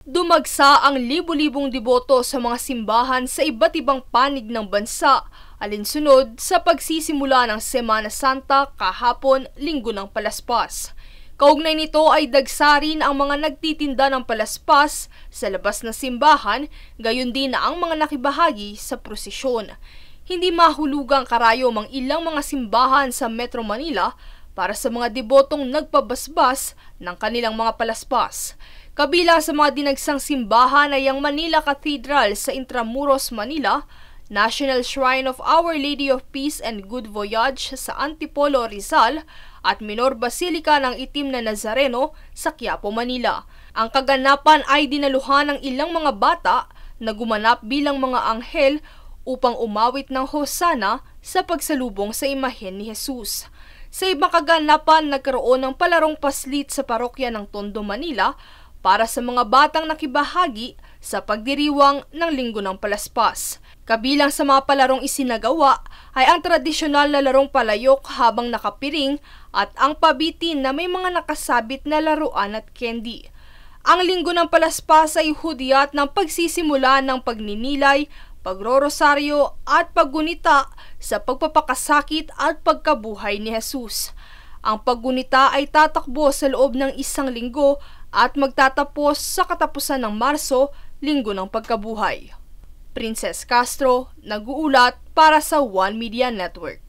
Dumagsa ang libu-libong deboto sa mga simbahan sa iba't ibang panig ng bansa, alinsunod sa pagsisimula ng Semana Santa kahapon, Linggo ng Palaspas. Kaugnay nito ay dagsa rin ang mga nagtitinda ng palaspas sa labas ng simbahan, gayon din na ang mga nakibahagi sa prosesyon. Hindi mahulugang karayom ang ilang mga simbahan sa Metro Manila para sa mga debotong nagpabasbas ng kanilang mga palaspas. Kabilang sa mga dinagsang simbahan ay ang Manila Cathedral sa Intramuros, Manila, National Shrine of Our Lady of Peace and Good Voyage sa Antipolo, Rizal, at Minor Basilica ng Itim na Nazareno sa Quiapo, Manila. Ang kaganapan ay dinaluhan ng ilang mga bata na gumanap bilang mga anghel upang umawit ng hosana sa pagsalubong sa imahen ni Jesus. Sa ibang kaganapan, nagkaroon ng palarong paslit sa parokya ng Tondo, Manila para sa mga batang nakibahagi sa pagdiriwang ng Linggo ng Palaspas. Kabilang sa mga palarong isinagawa ay ang tradisyonal na larong palayok habang nakapiring at ang pabitin na may mga nakasabit na laruan at candy. Ang Linggo ng Palaspas ay hudyat ng pagsisimula ng pagninilay, pagrorosaryo at paggunita sa pagpapakasakit at pagkabuhay ni Jesus. Ang paggunita ay tatakbo sa loob ng 1 linggo at magtatapos sa katapusan ng Marso, Linggo ng Pagkabuhay. Princess Castro, nag-uulat para sa One Media Network.